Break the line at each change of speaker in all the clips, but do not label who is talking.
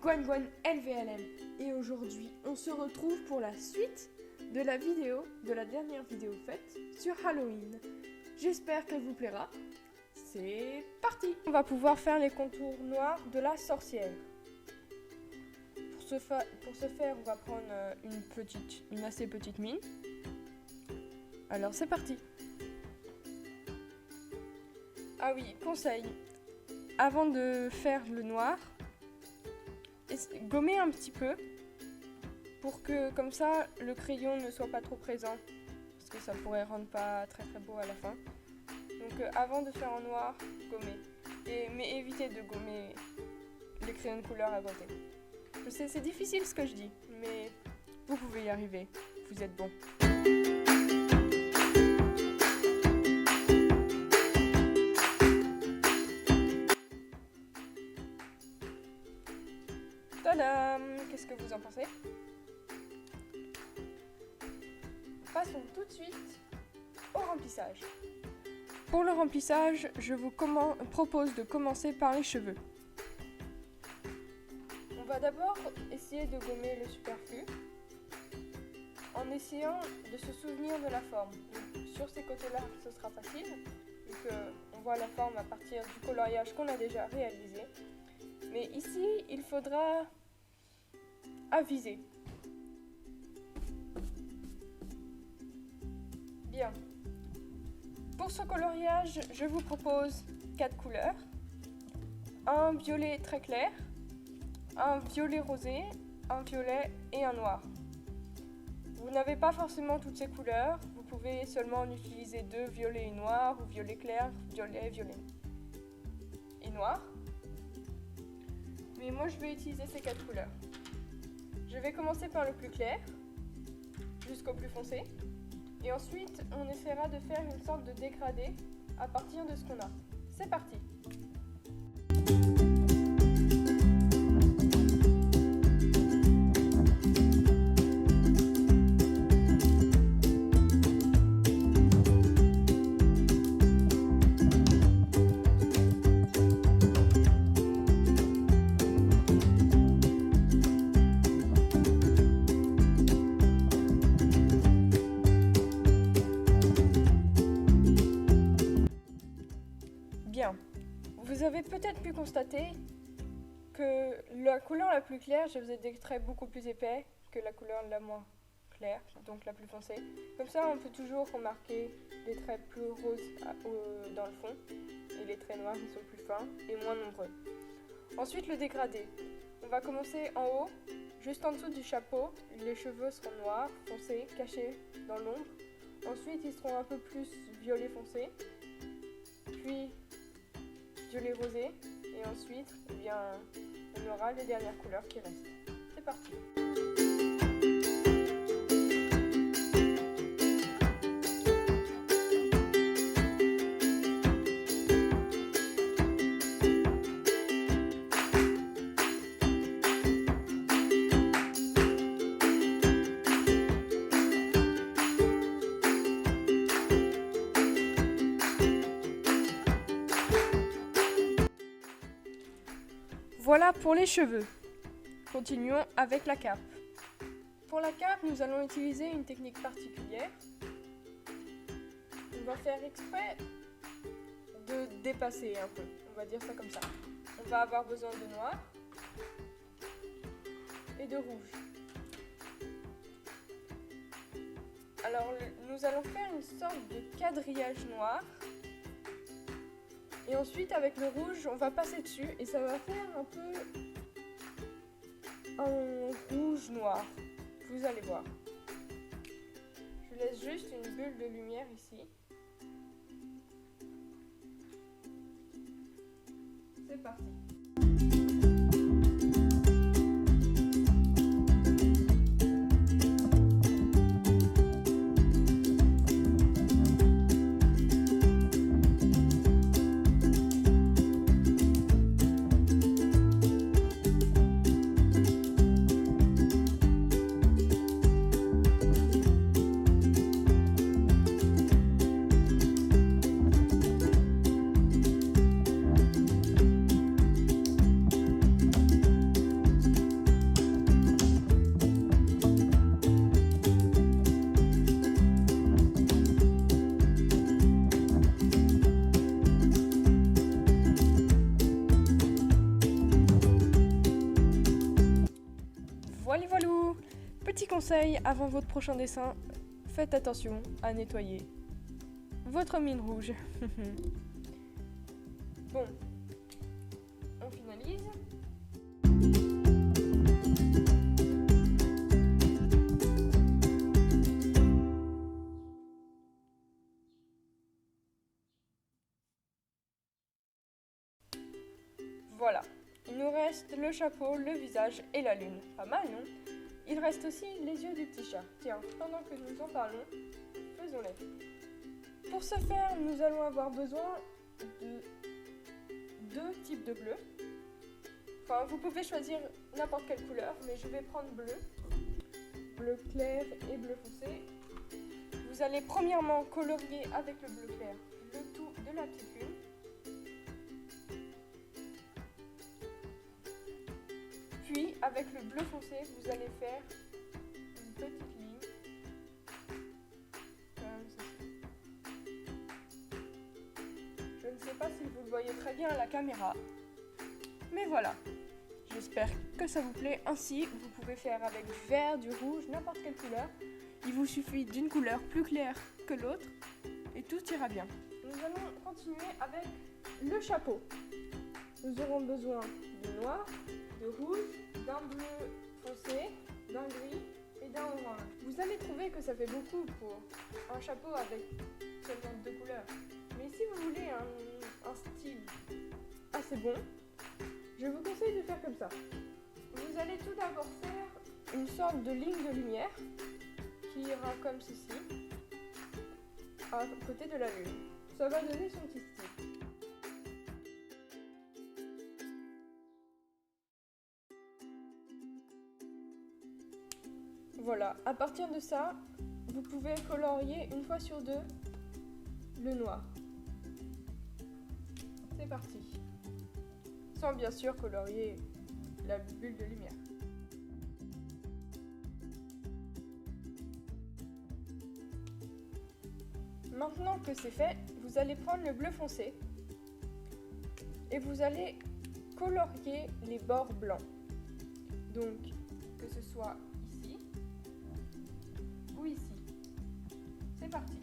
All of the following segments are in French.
Guan Guan LVLM et aujourd'hui on se retrouve pour la suite de la dernière vidéo faite sur Halloween. J'espère qu'elle vous plaira. C'est parti! On va pouvoir faire les contours noirs de la sorcière. Pour ce faire, on va prendre une assez petite mine. Alors c'est parti! Ah oui, conseil, avant de faire le noir, gommez un petit peu pour que comme ça le crayon ne soit pas trop présent parce que ça pourrait rendre pas très beau à la fin. Donc avant de faire en noir, gommez. Mais évitez de gommer les crayons de couleur à côté. Je sais, c'est difficile ce que je dis, mais vous pouvez y arriver, vous êtes bon. Tadam! Qu'est-ce que vous en pensez? Passons tout de suite au remplissage. Pour le remplissage, je vous propose de commencer par les cheveux. On va d'abord essayer de gommer le superflu en essayant de se souvenir de la forme. Donc, sur ces côtés-là, ce sera facile, vu qu'on voit la forme à partir du coloriage qu'on a déjà réalisé. Mais ici, il faudra aviser. Bien. Pour ce coloriage, je vous propose 4 couleurs. Un violet très clair, un violet rosé, un violet et un noir. Vous n'avez pas forcément toutes ces couleurs, vous pouvez seulement en utiliser 2, violet et noir, ou violet clair, violet et noir. Mais moi je vais utiliser ces 4 couleurs. Je vais commencer par le plus clair, jusqu'au plus foncé. Et ensuite, on essaiera de faire une sorte de dégradé à partir de ce qu'on a. C'est parti! Bien, vous avez peut-être pu constater que la couleur la plus claire, je faisais des traits beaucoup plus épais que la couleur la moins claire, donc la plus foncée. Comme ça, on peut toujours remarquer des traits plus roses dans le fond et les traits noirs qui sont plus fins et moins nombreux. Ensuite, le dégradé. On va commencer en haut, juste en dessous du chapeau. Les cheveux seront noirs, foncés, cachés dans l'ombre. Ensuite, ils seront un peu plus violet foncé. Puis violet rosé, et ensuite, on aura les dernières couleurs qui restent. C'est parti! Voilà pour les cheveux. Continuons avec la cape. Pour la cape, nous allons utiliser une technique particulière. On va faire exprès de dépasser un peu. On va dire ça comme ça. On va avoir besoin de noir et de rouge. Alors, nous allons faire une sorte de quadrillage noir. Et ensuite, avec le rouge, on va passer dessus et ça va faire un peu un rouge-noir. Vous allez voir. Je laisse juste une bulle de lumière ici. C'est parti. conseil avant votre prochain dessin, faites attention à nettoyer votre mine rouge. Bon, on finalise. Voilà, il nous reste le chapeau, le visage et la lune. Pas mal, non? Il reste aussi les yeux du petit chat. Tiens, pendant que nous en parlons, faisons-les. Pour ce faire, nous allons avoir besoin de 2 types de bleu. Enfin, vous pouvez choisir n'importe quelle couleur, mais je vais prendre bleu. Bleu clair et bleu foncé. Vous allez premièrement colorier avec le bleu clair le tout de la petite lune. Puis, avec le bleu foncé, vous allez faire une petite ligne, comme ceci. Je ne sais pas si vous le voyez très bien à la caméra, mais voilà. J'espère que ça vous plaît. Ainsi, vous pouvez faire avec du vert, du rouge, n'importe quelle couleur. Il vous suffit d'une couleur plus claire que l'autre et tout ira bien. Nous allons continuer avec le chapeau. Nous aurons besoin de noir, de rouge, d'un bleu foncé, d'un gris et d'un orange. Vous allez trouver que ça fait beaucoup pour un chapeau avec seulement 2 couleurs. Mais si vous voulez un style assez bon, je vous conseille de faire comme ça. Vous allez tout d'abord faire une sorte de ligne de lumière qui ira comme ceci, à côté de la lune. Ça va donner son petit style. Voilà, à partir de ça, vous pouvez colorier une fois sur 2 le noir. C'est parti. Sans bien sûr colorier la bulle de lumière. Maintenant que c'est fait, vous allez prendre le bleu foncé et vous allez colorier les bords blancs. Donc, que ce soit ici ou ici. C'est parti.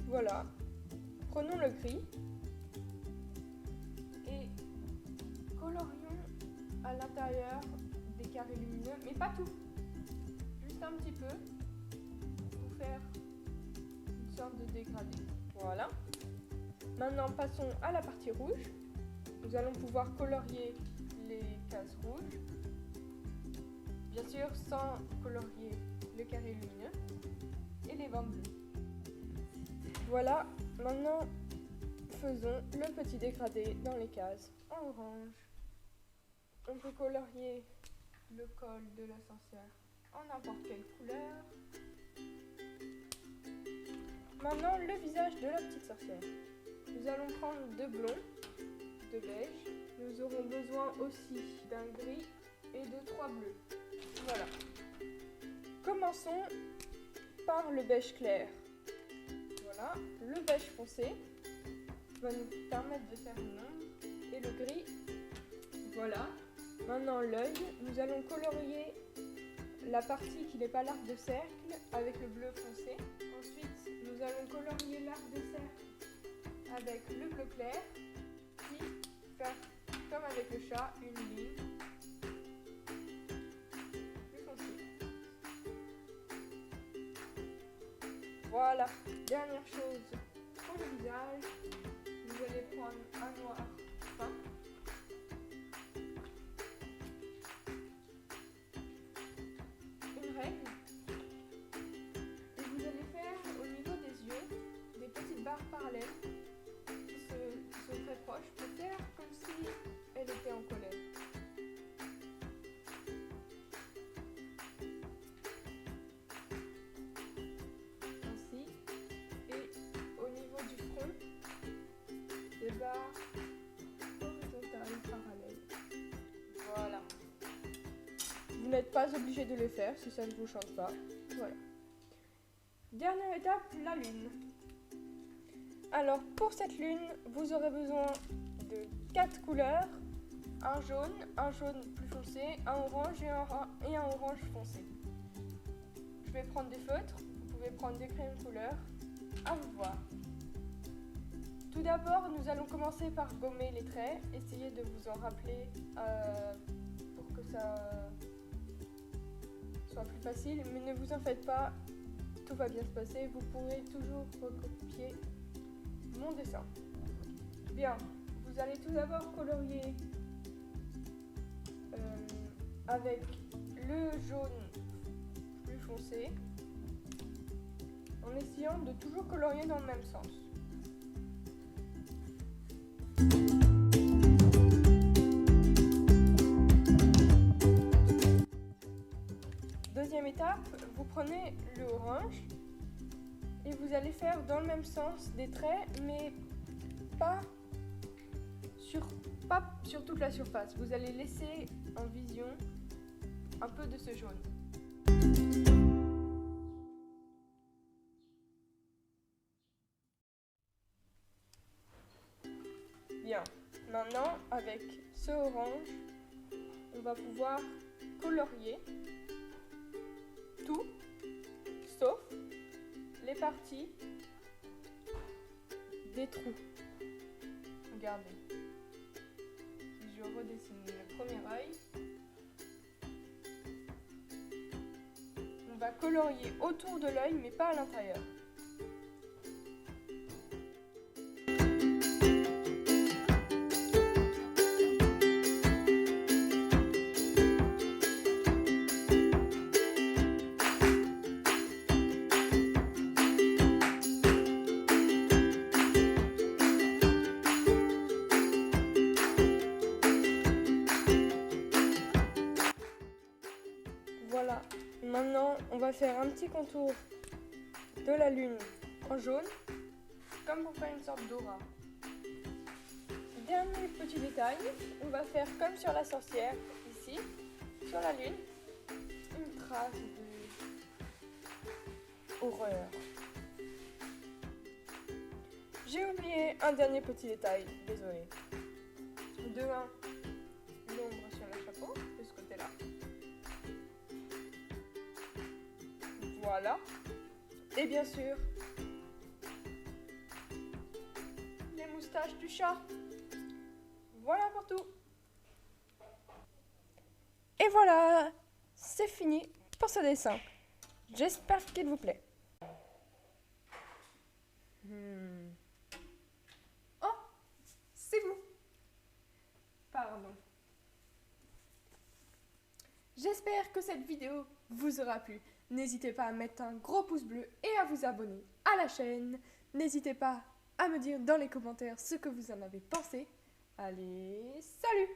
Voilà. Prenons le gris et colorions à l'intérieur des carrés lumineux, mais pas tout. Juste un petit peu pour faire une sorte de dégradé. Voilà. Maintenant, passons à la partie rouge. Nous allons pouvoir colorier les cases rouges. Bien sûr, sans colorier le carré lumineux et les bandes bleues. Voilà, maintenant faisons le petit dégradé dans les cases en orange. On peut colorier le col de la sorcière en n'importe quelle couleur. Maintenant, le visage de la petite sorcière. Nous allons prendre 2 blonds, de beige. Nous aurons besoin aussi d'un gris et de 3 bleus. Voilà. Commençons par le beige clair. Voilà, le beige foncé va nous permettre de faire une ombre. Et le gris, voilà. Maintenant l'œil, nous allons colorier la partie qui n'est pas l'arc de cercle avec le bleu foncé. Ensuite, nous allons colorier l'arc de cercle avec le bleu clair. Puis faire comme avec le chat, une ligne. Voilà, dernière chose pour le visage, vous allez prendre un noir fin. Une règle. Et vous allez faire au niveau des yeux des petites barres parallèles qui sont très proches pour faire comme si elle était en colère. Des barres horizontales parallèles. Voilà. Vous n'êtes pas obligé de les faire si ça ne vous chante pas. Voilà. Dernière étape, la lune. Alors pour cette lune, vous aurez besoin de 4 couleurs un jaune plus foncé, un orange et un orange foncé. Je vais prendre des feutres, vous pouvez prendre des crayons de couleur, à vous voir. Tout d'abord, nous allons commencer par gommer les traits, essayez de vous en rappeler pour que ça soit plus facile, mais ne vous en faites pas, tout va bien se passer, vous pourrez toujours recopier mon dessin. Bien, vous allez tout d'abord colorier avec le jaune plus foncé, en essayant de toujours colorier dans le même sens. Deuxième étape, vous prenez le orange et vous allez faire dans le même sens des traits, mais pas sur toute la surface. Vous allez laisser en vision un peu de ce jaune. Bien, maintenant avec ce orange, on va pouvoir colorier tout, sauf les parties des trous. Regardez. Si je redessine le premier œil, on va colorier autour de l'œil, mais pas à l'intérieur. Voilà, maintenant on va faire un petit contour de la lune en jaune, comme pour faire une sorte d'aura. Dernier petit détail, on va faire comme sur la sorcière, ici, sur la lune, une trace de horreur. J'ai oublié un dernier petit détail, désolé. De un, l'ombre sur le chapeau, de ce côté-là. Voilà. Et bien sûr, les moustaches du chat. Voilà pour tout. Et voilà, c'est fini pour ce dessin. J'espère qu'il vous plaît. Oh, c'est vous. Pardon. J'espère que cette vidéo vous aura plu. N'hésitez pas à mettre un gros pouce bleu et à vous abonner à la chaîne. N'hésitez pas à me dire dans les commentaires ce que vous en avez pensé. Allez, salut!